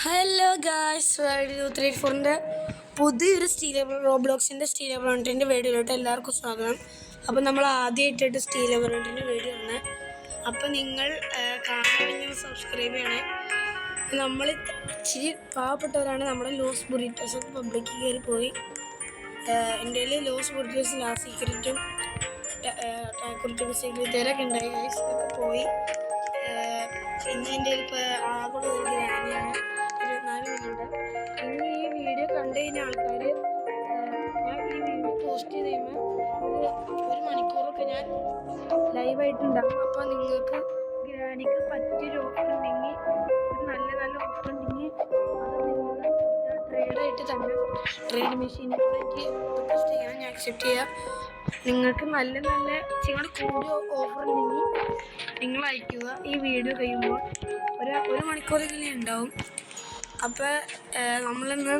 Hello guys, 384ൻ്റെ പുതിയൊരു റോബ്ലോക്സിൻ്റെ steel എവറോണ്ടിൻ്റെ വീഡിയോയിലോട്ട് എല്ലാവർക്കും സ്വാഗതം. അപ്പോൾ നമ്മൾ ആദ്യമായിട്ടായിട്ട് സ്റ്റീൽ എവറോണ്ടിൻ്റെ വീഡിയോ ആണ്. അപ്പോൾ നിങ്ങൾ കാണാൻ സബ്സ്ക്രൈബ് ചെയ്യണേ. നമ്മൾ ഇച്ചിരി പാവപ്പെട്ടവരാണ്. നമ്മുടെ ലോസ് ബുറിറ്റോസ് പബ്ലിക്ക് കയറി പോയി. എൻ്റെ കയ്യിൽ ലോസ് ബുറിറ്റോസ് ലാസ്റ്റ് സീക്രറ്റും സീക്രറ്റേരൊക്കെ ഉണ്ടായി. ഗൈസ് ഇതൊക്കെ പോയി. ഇനി എൻ്റെ ഇപ്പോൾ ആകെ ഒരു ഗ്രാനിയാണ് 24 മിനിറ്റ്. ഇനി ഈ വീഡിയോ കണ്ടു കഴിഞ്ഞ ആൾക്കാർ ഞാൻ ഈ വീഡിയോ പോസ്റ്റ് ചെയ്ത് കഴിയുമ്പോൾ ഒരു മണിക്കൂറൊക്കെ ഞാൻ ലൈവായിട്ടുണ്ടാകും. അപ്പോൾ നിങ്ങൾക്ക് ഗ്രാനിക്ക് പറ്റിയൊരു ഓഫർ ഉണ്ടെങ്കിൽ, ഒരു നല്ല ഓഫർ ഉണ്ടെങ്കിൽ അത് നിങ്ങൾ ട്രേഡായിട്ട് തന്നെ ട്രേഡ് മെഷീനിലേക്ക് റിക്വസ്റ്റ് ചെയ്യാൻ ഞാൻ അക്സെപ്റ്റ് ചെയ്യാം. നിങ്ങൾക്ക് നല്ല നിങ്ങൾ കൂടിയ ഓഫർ ഉണ്ടെങ്കിൽ നിങ്ങൾ അയക്കുക. ഈ വീഡിയോ കഴിയുമ്പോൾ ഒരു മണിക്കൂറെങ്കിലും ഉണ്ടാവും. അപ്പോൾ നമ്മളിന്ന്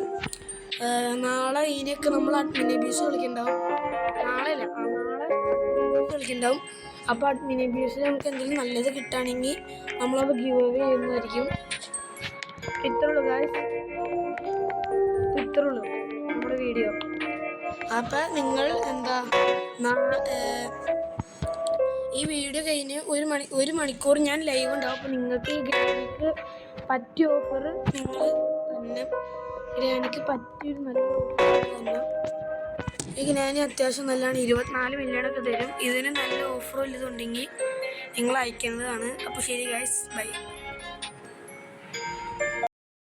നാളെ ഇതിനൊക്കെ നമ്മൾ അഡ്മിൻ അബ്യൂസ് കളിക്കുന്നുണ്ടാവും. നാളെ കളിക്കുന്നുണ്ടാവും. അപ്പോൾ അഡ്മിൻ അബ്യൂസിൽ നമുക്ക് എന്തെങ്കിലും നല്ലത് കിട്ടുകയാണെങ്കിൽ നമ്മളത് ഗിവ് അവേ ചെയ്യുന്നതായിരിക്കും. ഇത്രയുള്ളൂ ഗായ്സ്, ഇത്രയുള്ളൂ നമ്മുടെ വീഡിയോ. അപ്പം നിങ്ങൾ ഈ വീഡിയോ കഴിഞ്ഞ് ഒരു മണിക്കൂർ ഞാൻ ലൈവ് ഉണ്ടാവും. അപ്പോൾ നിങ്ങൾക്ക് ഈ ഗ്രാനിക്ക് പറ്റിയ ഓഫർ നിങ്ങൾ തന്നെ ഗ്രാനിക്ക് പറ്റിയൊരു നല്ല ഓഫർ തന്നെ. ഈ ഗ്രാനി അത്യാവശ്യം നല്ലതാണ്. 24 മില്യണൊക്കെ തരും. ഇതിന് നല്ല ഓഫർ വല്ലതുണ്ടെങ്കിൽ നിങ്ങൾ അയക്കേണ്ടതാണ്. അപ്പോൾ ശരി ഗൈസ്, ബൈ.